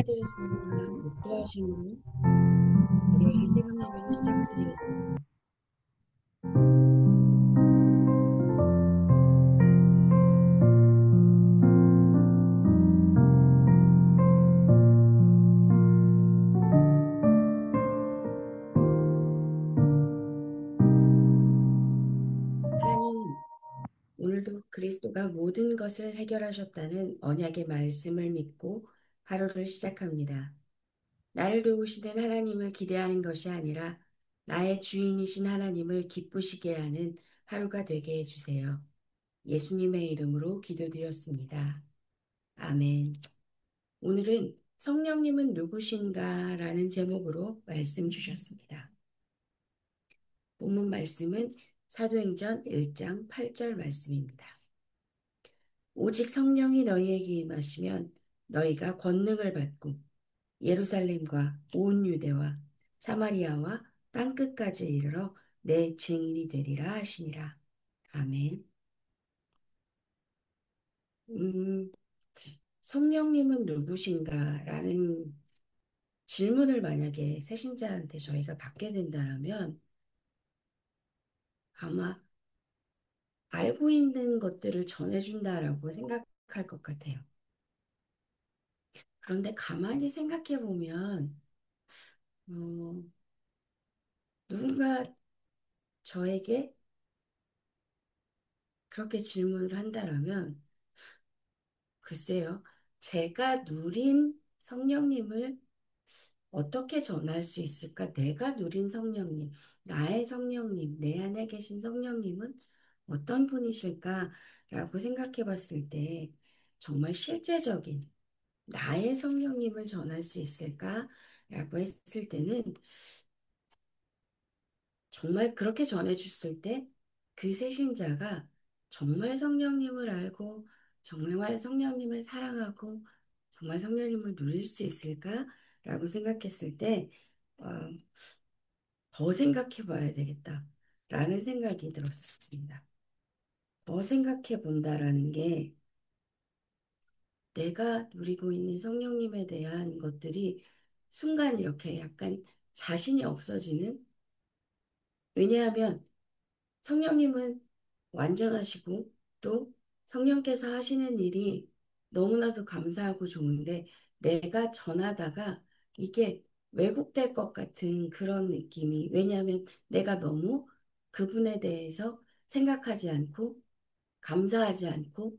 때가 되었습니다. 목도하심으로 월요일 새벽 예배를 시작드리겠습니다. 하나님, 오늘도 그리스도가 모든 것을 해결하셨다는 언약의 말씀을 믿고 하루를 시작합니다. 나를 도우시는 하나님을 기대하는 것이 아니라 나의 주인이신 하나님을 기쁘시게 하는 하루가 되게 해주세요. 예수님의 이름으로 기도드렸습니다. 아멘. 오늘은 성령님은 누구신가? 라는 제목으로 말씀 주셨습니다. 본문 말씀은 사도행전 1장 8절 말씀입니다. 오직 성령이 너희에게 임하시면 너희가 권능을 받고 예루살렘과 온 유대와 사마리아와 땅끝까지 이르러 내 증인이 되리라 하시니라. 아멘. 음, 성령님은 누구신가? 라는 질문을 만약에 새신자한테 저희가 받게 된다면 아마 알고 있는 것들을 전해준다라고 생각할 것 같아요. 그런데 가만히 생각해 보면, 어, 누군가 저에게 그렇게 질문을 한다라면, 글쎄요, 제가 누린 성령님을 어떻게 전할 수 있을까? 내가 누린 성령님, 나의 성령님, 내 안에 계신 성령님은 어떤 분이실까라고 생각해 봤을 때, 정말 실제적인 나의 성령님을 전할 수 있을까라고 했을 때는 정말 그렇게 전해줬을 때 그 세신자가 정말 성령님을 알고 정말 성령님을 사랑하고 정말 성령님을 누릴 수 있을까라고 생각했을 때 어, 더 생각해 봐야 되겠다라는 생각이 들었습니다. 더 생각해 본다라는 게 내가 누리고 있는 성령님에 대한 것들이 순간 이렇게 약간 자신이 없어지는 왜냐하면 성령님은 완전하시고 또 성령께서 하시는 일이 너무나도 감사하고 좋은데 내가 전하다가 이게 왜곡될 것 같은 그런 느낌이 왜냐하면 내가 너무 그분에 대해서 생각하지 않고 감사하지 않고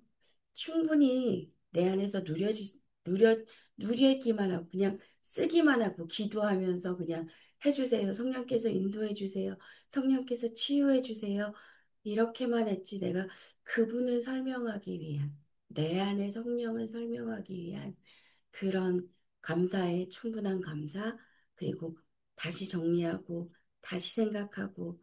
충분히 내 안에서 누려, 누리기만 하고 그냥 쓰기만 하고 기도하면서 그냥 해주세요. 성령께서 인도해 주세요. 성령께서 치유해 주세요. 이렇게만 했지 내가 그분을 설명하기 위한 내 안의 성령을 설명하기 위한 그런 감사에 충분한 감사 그리고 다시 정리하고 다시 생각하고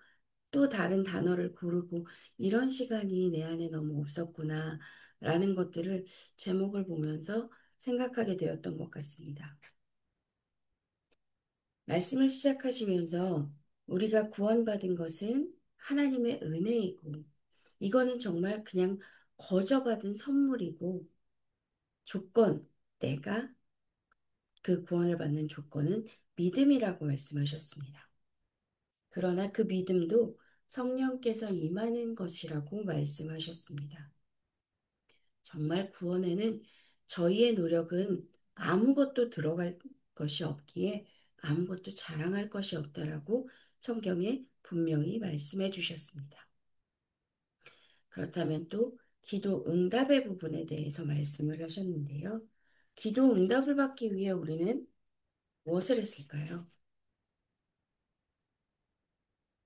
또 다른 단어를 고르고 이런 시간이 내 안에 너무 없었구나 라는 것들을 제목을 보면서 생각하게 되었던 것 같습니다. 말씀을 시작하시면서 우리가 구원받은 것은 하나님의 은혜이고 이거는 정말 그냥 거저받은 선물이고 조건, 내가 그 구원을 받는 조건은 믿음이라고 말씀하셨습니다. 그러나 그 믿음도 성령께서 임하는 것이라고 말씀하셨습니다. 정말 구원에는 저희의 노력은 아무것도 들어갈 것이 없기에 아무것도 자랑할 것이 없다라고 성경에 분명히 말씀해 주셨습니다. 그렇다면 또 기도 응답의 부분에 대해서 말씀을 하셨는데요. 기도 응답을 받기 위해 우리는 무엇을 했을까요?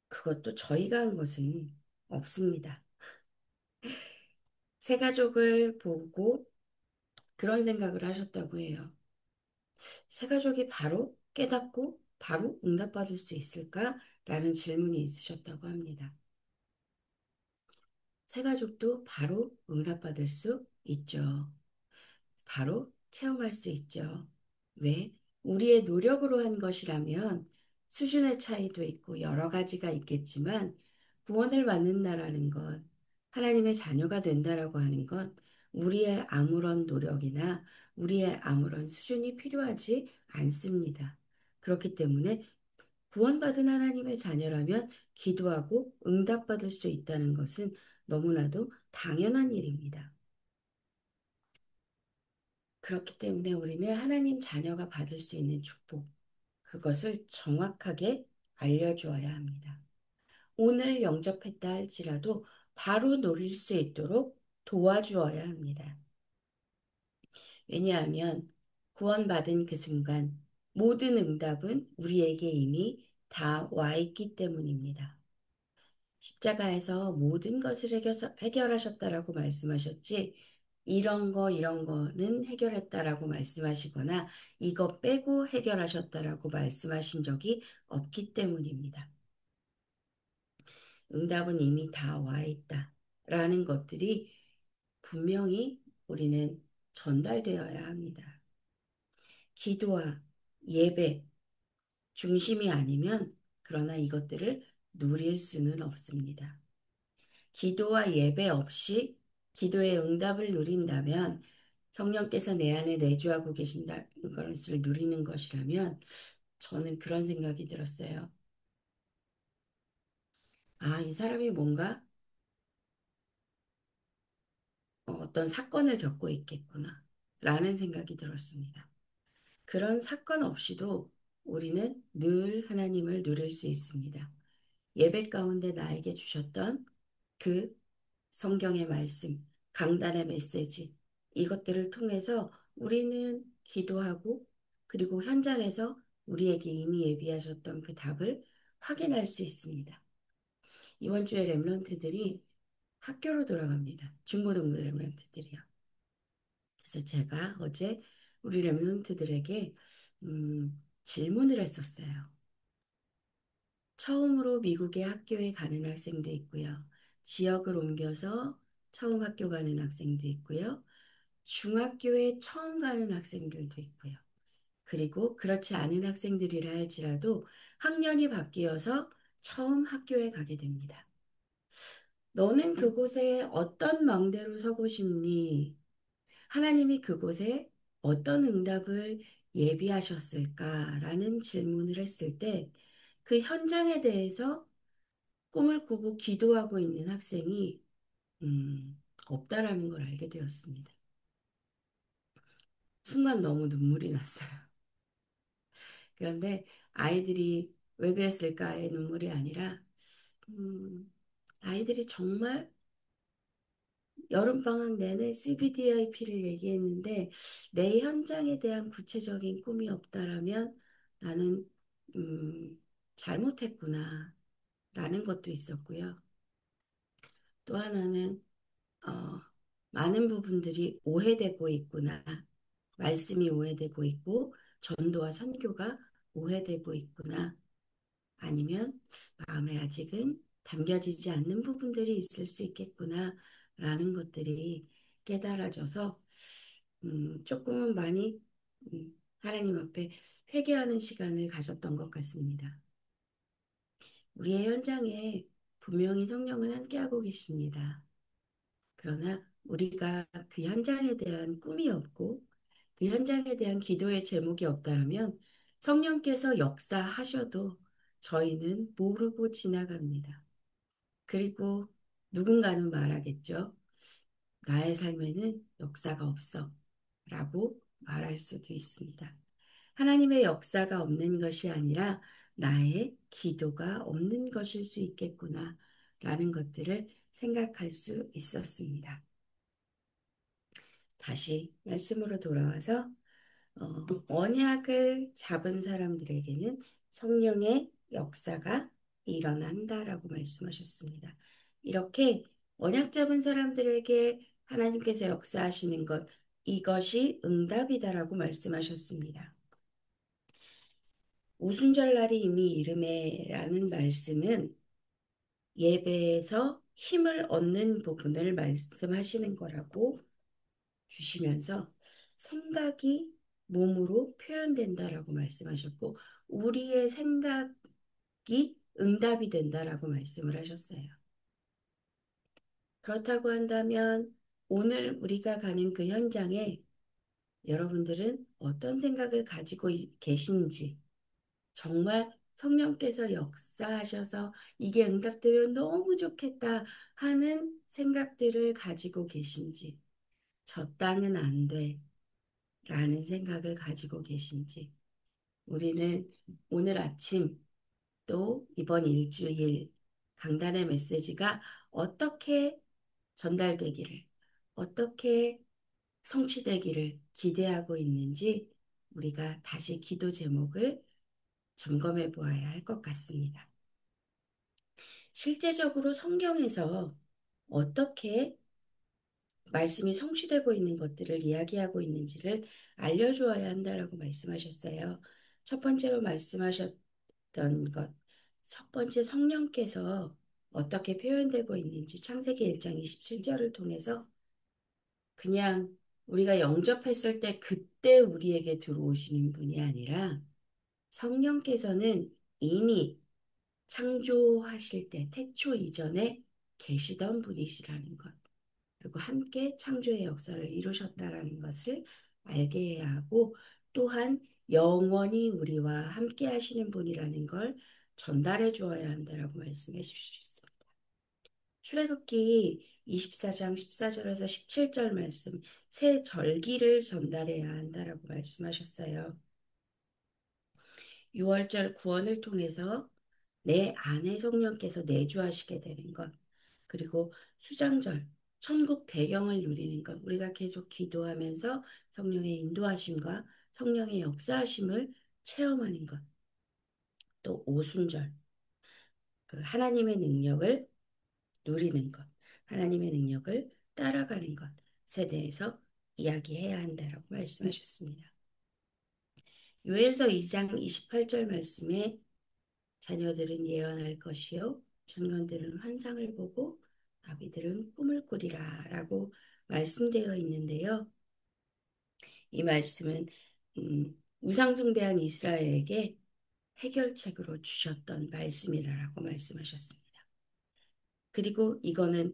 그것도 저희가 한 것은 없습니다. 새 가족을 보고 그런 생각을 하셨다고 해요. 새 가족이 바로 깨닫고 바로 응답받을 수 있을까? 라는 질문이 있으셨다고 합니다. 새 가족도 바로 응답받을 수 있죠. 바로 체험할 수 있죠. 왜? 우리의 노력으로 한 것이라면 수준의 차이도 있고 여러 가지가 있겠지만 구원을 받는다라는 것, 하나님의 자녀가 된다라고 하는 것, 우리의 아무런 노력이나 우리의 아무런 수준이 필요하지 않습니다. 그렇기 때문에 구원받은 하나님의 자녀라면 기도하고 응답받을 수 있다는 것은 너무나도 당연한 일입니다. 그렇기 때문에 우리는 하나님 자녀가 받을 수 있는 축복, 그것을 정확하게 알려주어야 합니다. 오늘 영접했다 할지라도 바로 누릴 수 있도록 도와주어야 합니다. 왜냐하면 구원받은 그 순간 모든 응답은 우리에게 이미 다 와 있기 때문입니다. 십자가에서 모든 것을 해결하셨다라고 말씀하셨지, 이런 거는 해결했다라고 말씀하시거나 이거 빼고 해결하셨다라고 말씀하신 적이 없기 때문입니다. 응답은 이미 다 와 있다라는 것들이 분명히 우리는 전달되어야 합니다. 기도와 예배 중심이 아니면 그러나 이것들을 누릴 수는 없습니다. 기도와 예배 없이 기도의 응답을 누린다면 성령께서 내 안에 내주하고 계신다는 것을 누리는 것이라면 저는 그런 생각이 들었어요. 아, 이 사람이 뭔가 어떤 사건을 겪고 있겠구나 라는 생각이 들었습니다. 그런 사건 없이도 우리는 늘 하나님을 누릴 수 있습니다. 예배 가운데 나에게 주셨던 그 성경의 말씀, 강단의 메시지, 이것들을 통해서 우리는 기도하고 그리고 현장에서 우리에게 이미 예비하셨던 그 답을 확인할 수 있습니다. 이번 주에 렘넌트들이 학교로 돌아갑니다. 중고등부 렘넌트들이요. 그래서 제가 어제 우리 렘넌트들에게 질문을 했었어요. 처음으로 미국의 학교에 가는 학생도 있고요. 지역을 옮겨서 처음 학교 가는 학생도 있고요. 중학교에 처음 가는 학생들도 있고요. 그리고 그렇지 않은 학생들이라 할지라도 학년이 바뀌어서 처음 학교에 가게 됩니다. 너는 그곳에 어떤 망대로 서고 싶니? 하나님이 그곳에 어떤 응답을 예비하셨을까라는 질문을 했을 때 그 현장에 대해서 꿈을 꾸고 기도하고 있는 학생이 없다라는 걸 알게 되었습니다. 순간 너무 눈물이 났어요. 그런데 아이들이 왜 그랬을까의 눈물이 아니라 음, 아이들이 정말 여름방학 내내 CBDIP를 얘기했는데 내 현장에 대한 구체적인 꿈이 없다라면 나는 잘못했구나 라는 것도 있었고요. 또 하나는 어, 많은 부분들이 오해되고 있구나. 말씀이 오해되고 있고 전도와 선교가 오해되고 있구나. 아니면 마음에 아직은 담겨지지 않는 부분들이 있을 수 있겠구나. 라는 것들이 깨달아져서 조금은 많이 하나님 앞에 회개하는 시간을 가졌던 것 같습니다. 우리의 현장에 분명히 성령은 함께하고 계십니다. 그러나 우리가 그 현장에 대한 꿈이 없고 그 현장에 대한 기도의 제목이 없다면 성령께서 역사하셔도 저희는 모르고 지나갑니다. 그리고 누군가는 말하겠죠. 나의 삶에는 역사가 없어 라고 말할 수도 있습니다. 하나님의 역사가 없는 것이 아니라 나의 기도가 없는 것일 수 있겠구나 라는 것들을 생각할 수 있었습니다. 다시 말씀으로 돌아와서 언약을 잡은 사람들에게는 성령의 역사가 일어난다라고 말씀하셨습니다. 이렇게 언약 잡은 사람들에게 하나님께서 역사하시는 것, 이것이 응답이다라고 말씀하셨습니다. 오순절날이 이미 이름에라는 말씀은 예배에서 힘을 얻는 부분을 말씀하시는 거라고 주시면서 생각이 몸으로 표현된다라고 말씀하셨고 우리의 생각이 응답이 된다라고 말씀을 하셨어요. 그렇다고 한다면 오늘 우리가 가는 그 현장에 여러분들은 어떤 생각을 가지고 계신지, 정말 성령께서 역사하셔서 이게 응답되면 너무 좋겠다 하는 생각들을 가지고 계신지, 저 땅은 안 돼 라는 생각을 가지고 계신지, 우리는 오늘 아침 또 이번 일주일 강단의 메시지가 어떻게 전달되기를, 어떻게 성취되기를 기대하고 있는지 우리가 다시 기도 제목을 점검해 보아야 할 것 같습니다. 실제적으로 성경에서 어떻게 말씀이 성취되고 있는 것들을 이야기하고 있는지를 알려주어야 한다라고 말씀하셨어요. 첫 번째로 말씀하셨던 것, 첫 번째 성령께서 어떻게 표현되고 있는지 창세기 1장 27절을 통해서 그냥 우리가 영접했을 때 그때 우리에게 들어오시는 분이 아니라 성령께서는 이미 창조하실 때 태초 이전에 계시던 분이시라는 것. 그리고 함께 창조의 역사를 이루셨다라는 것을 알게 해야 하고 또한 영원히 우리와 함께 하시는 분이라는 걸 전달해 주어야 한다라고 말씀해 주셨습니다. 출애굽기 24장 14절에서 17절 말씀, 새 절기를 전달해야 한다라고 말씀하셨어요. 6월절 구원을 통해서 내 안에 성령께서 내주하시게 되는 것, 그리고 수장절, 천국 배경을 누리는 것, 우리가 계속 기도하면서 성령의 인도하심과 성령의 역사하심을 체험하는 것, 또 오순절, 그 하나님의 능력을 누리는 것, 하나님의 능력을 따라가는 것에 대해서 이야기해야 한다라고 말씀하셨습니다. 요엘서 2장 28절 말씀에 자녀들은 예언할 것이요 전견들은 환상을 보고 아비들은 꿈을 꾸리라 라고 말씀되어 있는데요. 이 말씀은 우상숭배한 이스라엘에게 해결책으로 주셨던 말씀이라고 말씀하셨습니다. 그리고 이거는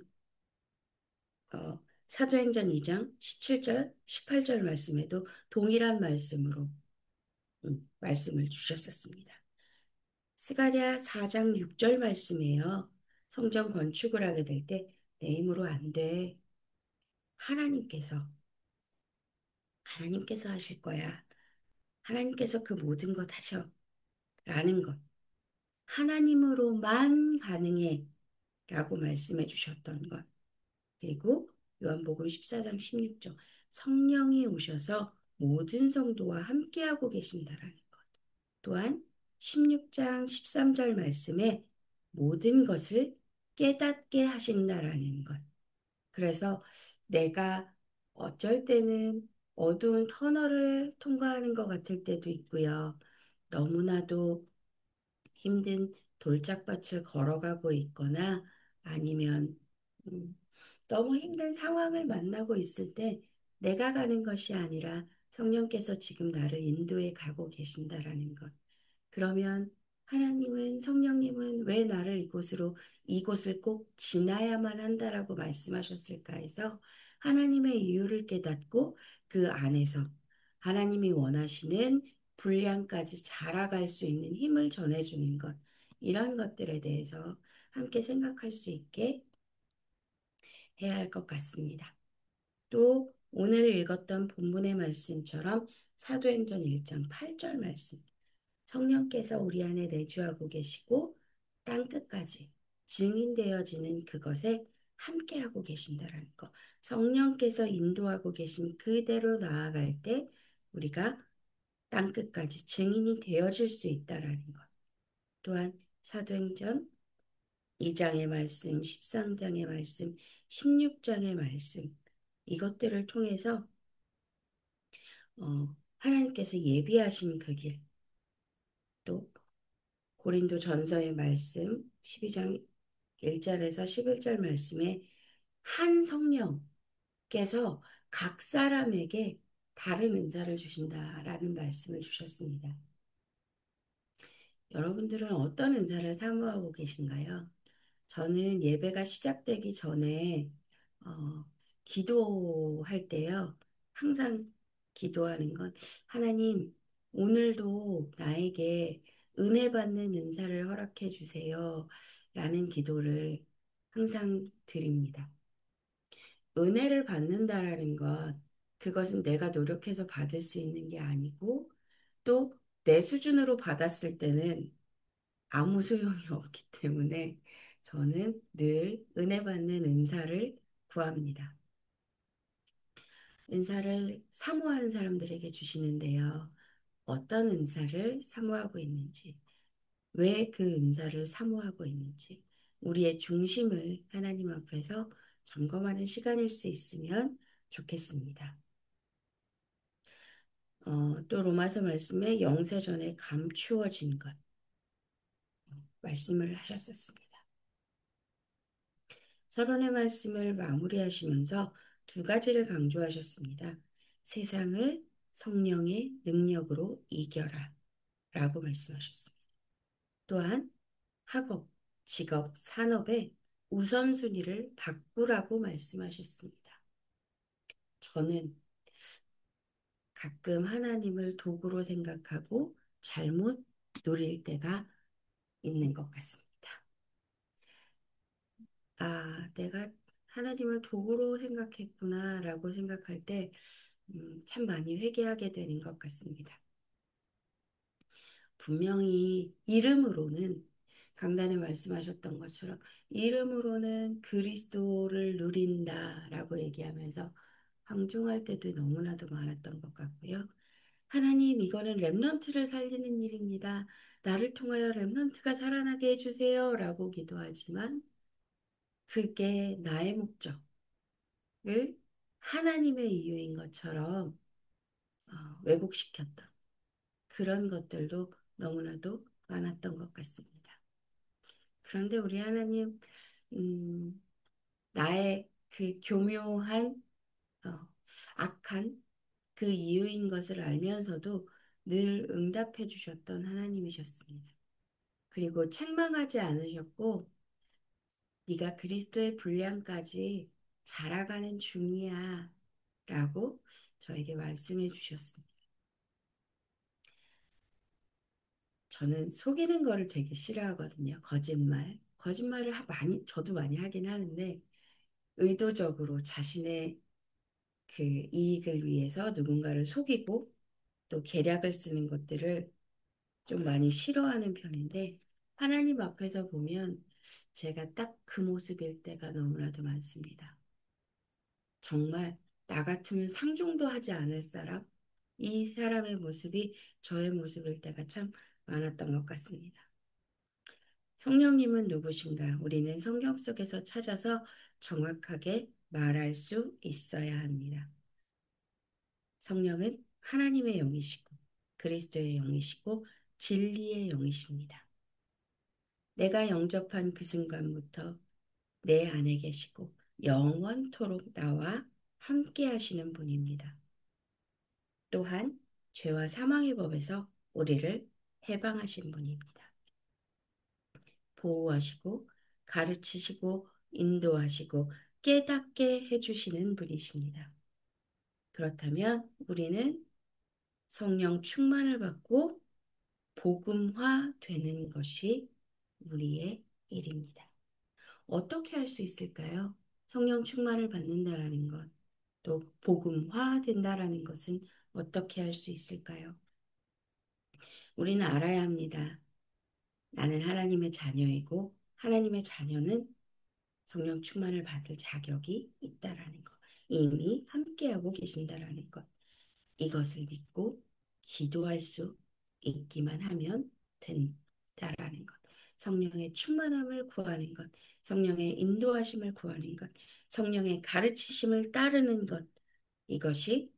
사도행전 2장 17절, 18절 말씀에도 동일한 말씀으로 말씀을 주셨었습니다. 스가랴 4장 6절 말씀이에요. 성전 건축을 하게 될 때 내 힘으로 안 돼. 하나님께서 하나님께서 하실 거야. 하나님께서 그 모든 것 하셔. 라는 것. 하나님으로만 가능해. 라고 말씀해 주셨던 것. 그리고 요한복음 14장 16절 성령이 오셔서 모든 성도와 함께하고 계신다라는 것. 또한 16장 13절 말씀에 모든 것을 깨닫게 하신다라는 것. 그래서 내가 어쩔 때는 어두운 터널을 통과하는 것 같을 때도 있고요. 너무나도 힘든 돌짝밭을 걸어가고 있거나 아니면 음, 너무 힘든 상황을 만나고 있을 때 내가 가는 것이 아니라 성령께서 지금 나를 인도해 가고 계신다라는 것. 그러면 하나님은 성령님은 왜 나를 이곳을 꼭 지나야만 한다라고 말씀하셨을까 해서 하나님의 이유를 깨닫고 그 안에서 하나님이 원하시는 분량까지 자라갈 수 있는 힘을 전해주는 것 이런 것들에 대해서 함께 생각할 수 있게 해야 할 것 같습니다. 또 오늘 읽었던 본문의 말씀처럼 사도행전 1장 8절 말씀 성령께서 우리 안에 내주하고 계시고 땅끝까지 증인되어지는 그것에 함께하고 계신다라는 것. 성령께서 인도하고 계신 그대로 나아갈 때 우리가 땅끝까지 증인이 되어질 수 있다라는 것. 또한 사도행전 2장의 말씀, 13장의 말씀, 16장의 말씀 이것들을 통해서 하나님께서 예비하신 그 길, 또 고린도 전서의 말씀 12장 1절에서 11절 말씀에 한 성령께서 각 사람에게 다른 은사를 주신다라는 말씀을 주셨습니다. 여러분들은 어떤 은사를 사모하고 계신가요? 저는 예배가 시작되기 전에 어, 기도할 때요. 항상 기도하는 건 하나님, 오늘도 나에게 은혜 받는 은사를 허락해 주세요. 라는 기도를 항상 드립니다. 은혜를 받는다라는 것, 그것은 내가 노력해서 받을 수 있는 게 아니고 또 내 수준으로 받았을 때는 아무 소용이 없기 때문에 저는 늘 은혜 받는 은사를 구합니다. 은사를 사모하는 사람들에게 주시는데요. 어떤 은사를 사모하고 있는지, 왜 그 은사를 사모하고 있는지, 우리의 중심을 하나님 앞에서 점검하는 시간일 수 있으면 좋겠습니다. 또 로마서 말씀에 영세전에 감추어진 것 말씀을 하셨었습니다. 서론의 말씀을 마무리하시면서 두 가지를 강조하셨습니다. 세상을 성령의 능력으로 이겨라 라고 말씀하셨습니다. 또한 학업, 직업, 산업의 우선순위를 바꾸라고 말씀하셨습니다. 저는 가끔 하나님을 도구로 생각하고 잘못 노릴 때가 있는 것 같습니다. 아, 내가 하나님을 도구로 생각했구나라고 생각할 때, 참 많이 회개하게 되는 것 같습니다. 분명히 이름으로는 강단에 말씀하셨던 것처럼 이름으로는 그리스도를 누린다라고 얘기하면서 황종할 때도 너무나도 많았던 것 같고요. 하나님, 이거는 렘넌트를 살리는 일입니다. 나를 통하여 렘넌트가 살아나게 해주세요. 라고 기도하지만 그게 나의 목적을 하나님의 이유인 것처럼 왜곡시켰던 그런 것들도 너무나도 많았던 것 같습니다. 그런데 우리 하나님, 음, 나의 그 교묘한, 어, 악한 그 이유인 것을 알면서도 늘 응답해 주셨던 하나님이셨습니다. 그리고 책망하지 않으셨고, 네가 그리스도의 분량까지 자라가는 중이야 라고 저에게 말씀해 주셨습니다. 저는 속이는 거를 되게 싫어하거든요. 거짓말. 거짓말을 저도 많이 하긴 하는데, 의도적으로 자신의 그 이익을 위해서 누군가를 속이고 또 계략을 쓰는 것들을 좀 많이 싫어하는 편인데, 하나님 앞에서 보면 제가 딱 그 모습일 때가 너무나도 많습니다. 정말 나 같으면 상종도 하지 않을 사람, 이 사람의 모습이 저의 모습일 때가 참 많았던 것 같습니다. 성령님은 누구신가? 우리는 성경 속에서 찾아서 정확하게 말할 수 있어야 합니다. 성령은 하나님의 영이시고 그리스도의 영이시고 진리의 영이십니다. 내가 영접한 그 순간부터 내 안에 계시고 영원토록 나와 함께 하시는 분입니다. 또한 죄와 사망의 법에서 우리를 해방하신 분입니다. 보호하시고 가르치시고 인도하시고 깨닫게 해주시는 분이십니다. 그렇다면 우리는 성령 충만을 받고 복음화 되는 것이 우리의 일입니다. 어떻게 할 수 있을까요? 성령 충만을 받는다라는 것, 또 복음화 된다라는 것은 어떻게 할 수 있을까요? 우리는 알아야 합니다. 나는 하나님의 자녀이고 하나님의 자녀는 성령 충만을 받을 자격이 있다라는 것, 이미 함께하고 계신다라는 것, 이것을 믿고 기도할 수 있기만 하면 된다라는 것, 성령의 충만함을 구하는 것, 성령의 인도하심을 구하는 것, 성령의 가르치심을 따르는 것, 이것이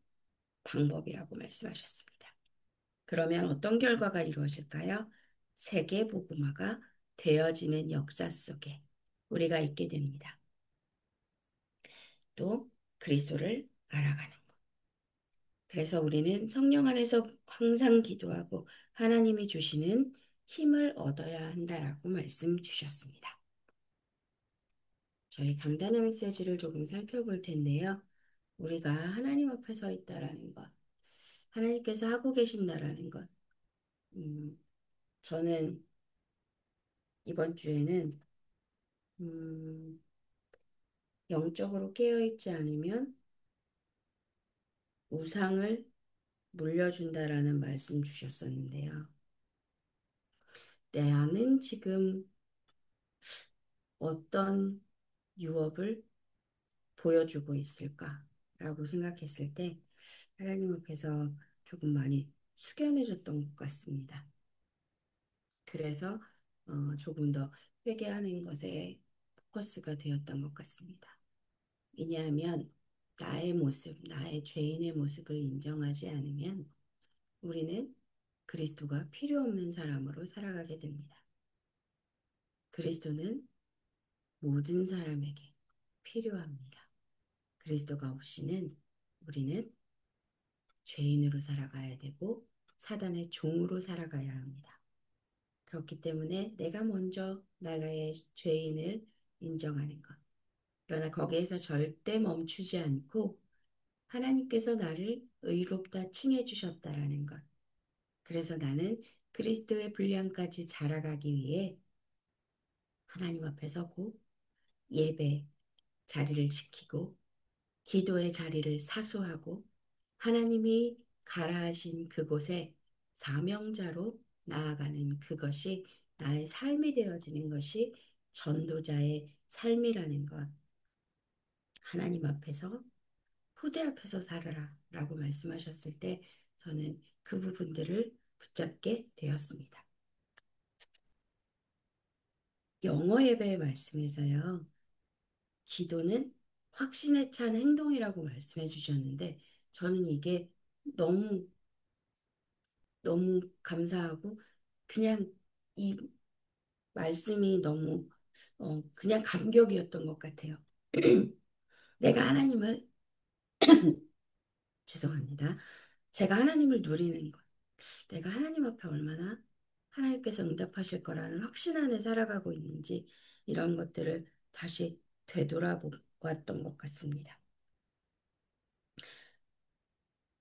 방법이라고 말씀하셨습니다. 그러면 어떤 결과가 이루어질까요? 세계 복음화가 되어지는 역사 속에 우리가 있게 됩니다. 또 그리스도를 알아가는 것. 그래서 우리는 성령 안에서 항상 기도하고 하나님이 주시는 힘을 얻어야 한다라고 말씀 주셨습니다. 저희 강단의 메시지를 조금 살펴볼 텐데요. 우리가 하나님 앞에 서 있다라는 것. 하나님께서 하고 계신다라는 것. 음, 저는 이번 주에는 음, 영적으로 깨어있지 않으면 우상을 물려준다라는 말씀 주셨었는데요. 나는 지금 어떤 유업을 보여주고 있을까라고 생각했을 때 하나님 앞에서 조금 많이 숙연해졌던 것 같습니다. 그래서 조금 더 회개하는 것에 포커스가 되었던 것 같습니다. 왜냐하면 나의 모습, 나의 죄인의 모습을 인정하지 않으면 우리는 그리스도가 필요 없는 사람으로 살아가게 됩니다. 그리스도는 모든 사람에게 필요합니다. 그리스도가 없이는 우리는 죄인으로 살아가야 되고 사단의 종으로 살아가야 합니다. 그렇기 때문에 내가 먼저 나의 죄인을 인정하는 것. 그러나 거기에서 절대 멈추지 않고 하나님께서 나를 의롭다 칭해 주셨다라는 것. 그래서 나는 그리스도의 분량까지 자라가기 위해 하나님 앞에 서고 예배 자리를 지키고 기도의 자리를 사수하고 하나님이 가라 하신 그곳에 사명자로 나아가는 그것이 나의 삶이 되어지는 것이 전도자의 삶이라는 것. 하나님 앞에서 후대 앞에서 살아라 라고 말씀하셨을 때 저는 그 부분들을 붙잡게 되었습니다. 영어 예배의 말씀에서요. 기도는 확신에 찬 행동이라고 말씀해 주셨는데 저는 이게 너무 너무 감사하고 그냥 이 말씀이 너무 그냥 감격이었던 것 같아요. 내가 하나님을 죄송합니다. 제가 하나님을 누리는 것. 내가 하나님 앞에 얼마나 하나님께서 응답하실 거라는 확신 안에 살아가고 있는지 이런 것들을 다시 되돌아보았던 것 같습니다.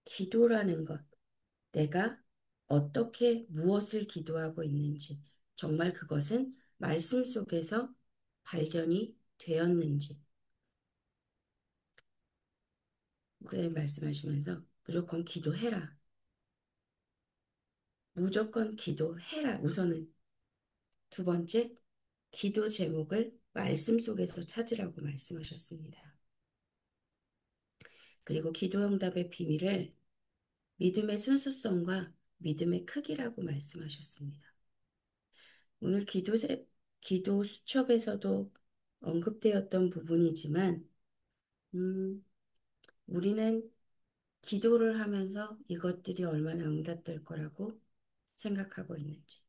기도라는 것, 내가 어떻게 무엇을 기도하고 있는지, 정말 그것은 말씀 속에서 발견이 되었는지, 그다음에 말씀하시면서 무조건 기도해라. 무조건 기도해라. 우선은 두 번째, 기도 제목을 말씀 속에서 찾으라고 말씀하셨습니다. 그리고 기도 응답의 비밀을 믿음의 순수성과 믿음의 크기라고 말씀하셨습니다. 오늘 기도 수첩에서도 언급되었던 부분이지만, 음, 우리는 기도를 하면서 이것들이 얼마나 응답될 거라고 생각하고 있는지,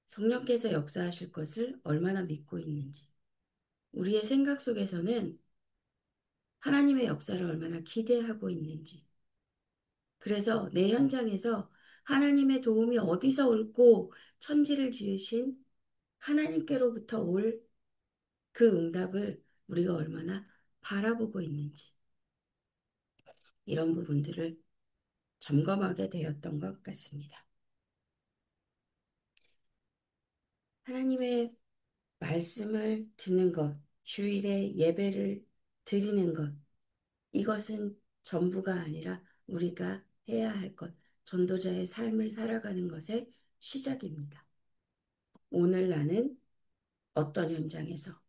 성령께서 역사하실 것을 얼마나 믿고 있는지, 우리의 생각 속에서는 하나님의 역사를 얼마나 기대하고 있는지, 그래서 내 현장에서 하나님의 도움이 어디서 올고 천지를 지으신 하나님께로부터 올 그 응답을 우리가 얼마나 바라보고 있는지, 이런 부분들을 점검하게 되었던 것 같습니다. 하나님의 말씀을 듣는 것, 주일에 예배를 드리는 것, 이것은 전부가 아니라 우리가 해야 할 것, 전도자의 삶을 살아가는 것의 시작입니다. 오늘 나는 어떤 현장에서,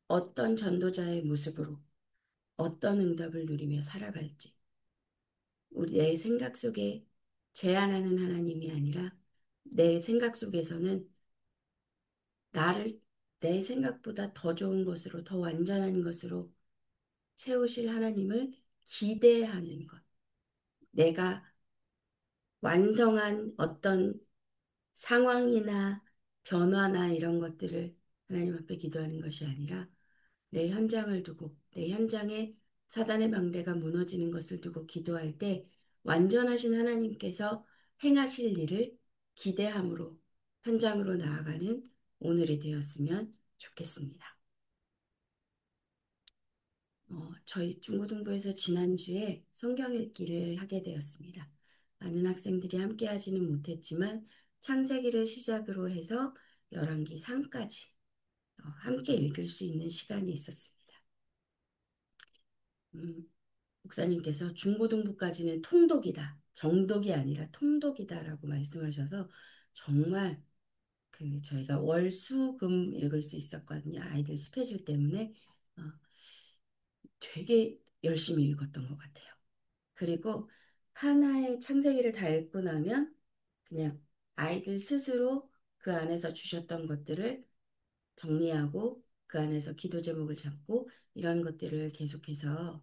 어떤 전도자의 모습으로, 어떤 응답을 누리며 살아갈지, 우리 내 생각 속에 제한하는 하나님이 아니라 내 생각 속에서는 나를 내 생각보다 더 좋은 것으로, 더 완전한 것으로 채우실 하나님을 기대하는 것. 내가 완성한 어떤 상황이나 변화나 이런 것들을 하나님 앞에 기도하는 것이 아니라 내 현장을 두고 내 현장에 사단의 망대가 무너지는 것을 두고 기도할 때 완전하신 하나님께서 행하실 일을 기대함으로 현장으로 나아가는 오늘이 되었으면 좋겠습니다. 저희 중고등부에서 지난주에 성경 읽기를 하게 되었습니다. 많은 학생들이 함께 하지는 못했지만 창세기를 시작으로 해서 열왕기 3까지 함께 읽을 수 있는 시간이 있었습니다. 음, 목사님께서 중고등부까지는 통독이다. 정독이 아니라 통독이다라고 말씀하셔서 정말 저희가 월, 수, 금 읽을 수 있었거든요. 아이들 스케줄 때문에 어, 되게 열심히 읽었던 것 같아요. 그리고 하나의 창세기를 다 읽고 나면 그냥 아이들 스스로 그 안에서 주셨던 것들을 정리하고 그 안에서 기도 제목을 잡고 이런 것들을 계속해서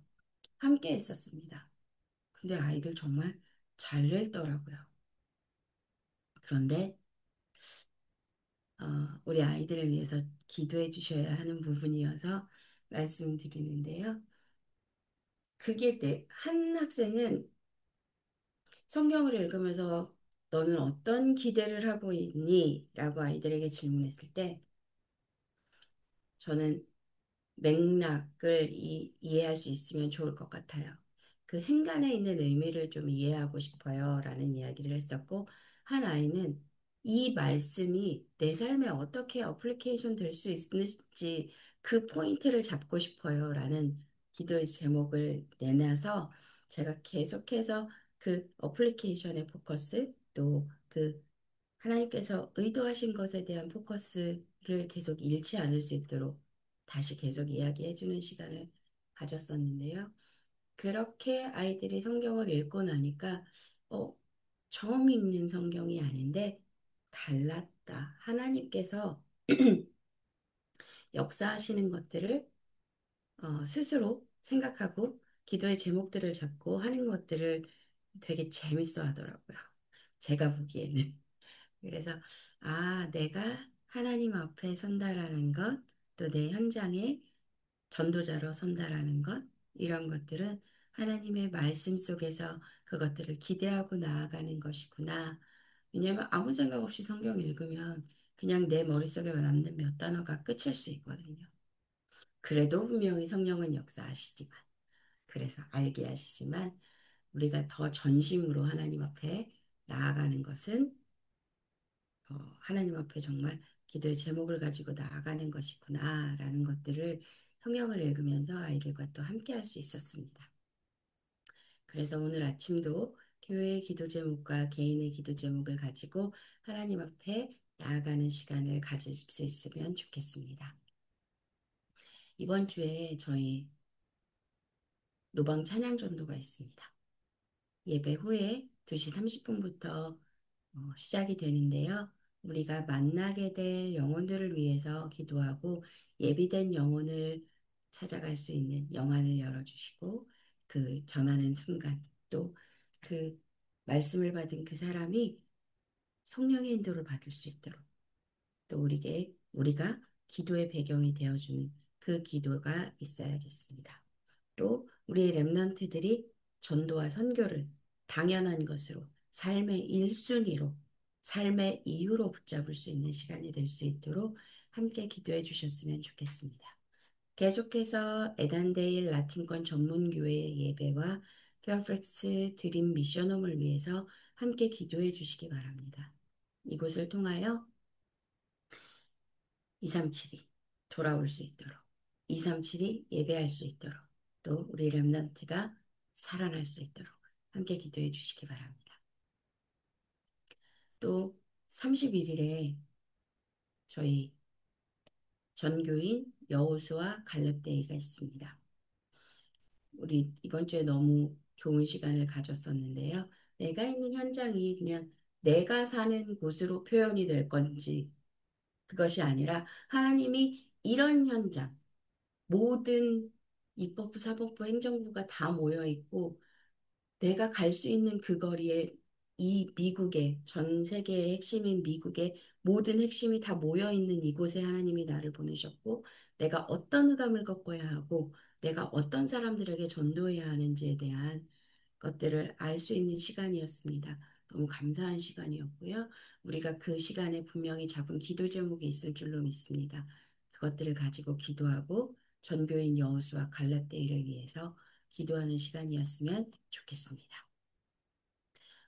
함께 했었습니다. 근데 아이들 정말 잘 읽더라고요. 그런데 우리 아이들을 위해서 기도해 주셔야 하는 부분이어서 말씀드리는데요. 한 학생은 성경을 읽으면서 너는 어떤 기대를 하고 있니? 라고 아이들에게 질문했을 때 저는 맥락을 이해할 수 있으면 좋을 것 같아요. 그 행간에 있는 의미를 좀 이해하고 싶어요. 라는 이야기를 했었고, 한 아이는 이 말씀이 내 삶에 어떻게 어플리케이션 될 수 있는지 그 포인트를 잡고 싶어요. 라는 기도의 제목을 내놔서 제가 계속해서 그 어플리케이션의 포커스 또 하나님께서 의도하신 것에 대한 포커스를 계속 잃지 않을 수 있도록 다시 계속 이야기해 주는 시간을 가졌었는데요. 그렇게 아이들이 성경을 읽고 나니까, 어, 처음 읽는 성경이 아닌데 달랐다. 하나님께서 역사하시는 것들을 스스로 생각하고 기도의 제목들을 잡고 하는 것들을 되게 재밌어 하더라고요. 제가 보기에는. 그래서, 내가 하나님 앞에 선다라는 것, 또 내 현장에 전도자로 선다라는 것, 이런 것들은 하나님의 말씀 속에서 그것들을 기대하고 나아가는 것이구나. 왜냐하면 아무 생각 없이 성경 읽으면 그냥 내 머릿속에 남는 몇 단어가 끝일 수 있거든요. 그래도 분명히 성령은 역사하시지만, 그래서 알게 하시지만, 우리가 더 전심으로 하나님 앞에 나아가는 것은 하나님 앞에 정말 기도의 제목을 가지고 나아가는 것이구나라는 것들을 성경을 읽으면서 아이들과 또 함께 할 수 있었습니다. 그래서 오늘 아침도 교회의 기도 제목과 개인의 기도 제목을 가지고 하나님 앞에 나아가는 시간을 가질 수 있으면 좋겠습니다. 이번 주에 저희 노방 찬양 전도가 있습니다. 예배 후에 2시 30분부터 시작이 되는데요. 우리가 만나게 될 영혼들을 위해서 기도하고 예비된 영혼을 찾아갈 수 있는 영안을 열어주시고 전하는 순간 또 그 말씀을 받은 그 사람이 성령의 인도를 받을 수 있도록 또 우리가 기도의 배경이 되어주는 그 기도가 있어야겠습니다. 또 우리의 렘넌트들이 전도와 선교를 당연한 것으로 삶의 1순위로 삶의 이유로 붙잡을 수 있는 시간이 될 수 있도록 함께 기도해 주셨으면 좋겠습니다. 계속해서 에단데일 라틴권 전문교회의 예배와 페어팩스 드림 미션홈을 위해서 함께 기도해 주시기 바랍니다. 이곳을 통하여 237이 돌아올 수 있도록 237이 예배할 수 있도록 또 우리 렘넌트가 살아날 수 있도록 함께 기도해 주시기 바랍니다. 또 31일에 저희 전교인 여호수아 갈렙데이가 있습니다. 우리 이번 주에 너무 좋은 시간을 가졌었는데요. 내가 있는 현장이 그냥 내가 사는 곳으로 표현이 될 건지 그것이 아니라 하나님이 이런 현장 모든 입법부, 사법부, 행정부가 다 모여 있고 내가 갈 수 있는 그 거리에 이 미국의 전 세계의 핵심인 미국의 모든 핵심이 다 모여 있는 이곳에 하나님이 나를 보내셨고 내가 어떤 흑암을 겪어야 하고 내가 어떤 사람들에게 전도해야 하는지에 대한 것들을 알 수 있는 시간이었습니다. 너무 감사한 시간이었고요. 우리가 그 시간에 분명히 잡은 기도 제목이 있을 줄로 믿습니다. 그것들을 가지고 기도하고 전교인 여호수아 갈렙데이를 위해서 기도하는 시간이었으면 좋겠습니다.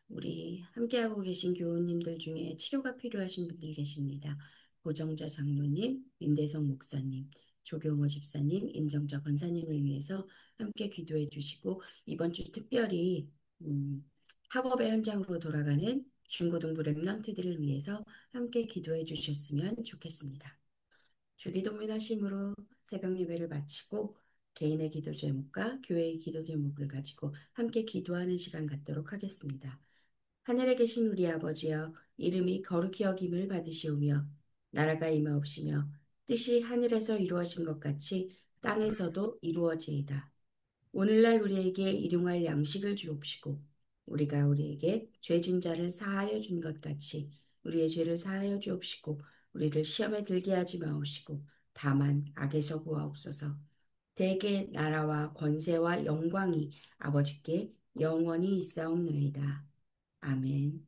우리 함께하고 계신 교우님들 중에 치료가 필요하신 분들 계십니다. 보정자 장로님, 민대성 목사님, 조경호 집사님, 임정자 권사님을 위해서 함께 기도해 주시고 이번 주 특별히 음, 학업의 현장으로 돌아가는 중고등부 랩런트들을 위해서 함께 기도해 주셨으면 좋겠습니다. 주기도문 하심으로 새벽 예배를 마치고 개인의 기도 제목과 교회의 기도 제목을 가지고 함께 기도하는 시간 갖도록 하겠습니다. 하늘에 계신 우리 아버지여, 이름이 거룩히 여김을 받으시오며, 나라가 임하옵시며, 뜻이 하늘에서 이루어진 것 같이 땅에서도 이루어지이다. 오늘날 우리에게 일용할 양식을 주옵시고, 우리가 우리에게 죄진 자를 사하여 준 것 같이 우리의 죄를 사하여 주옵시고, 우리를 시험에 들게 하지 마옵시고, 다만 악에서 구하옵소서. 대개 나라와 권세와 영광이 아버지께 영원히 있사옵나이다. 아멘.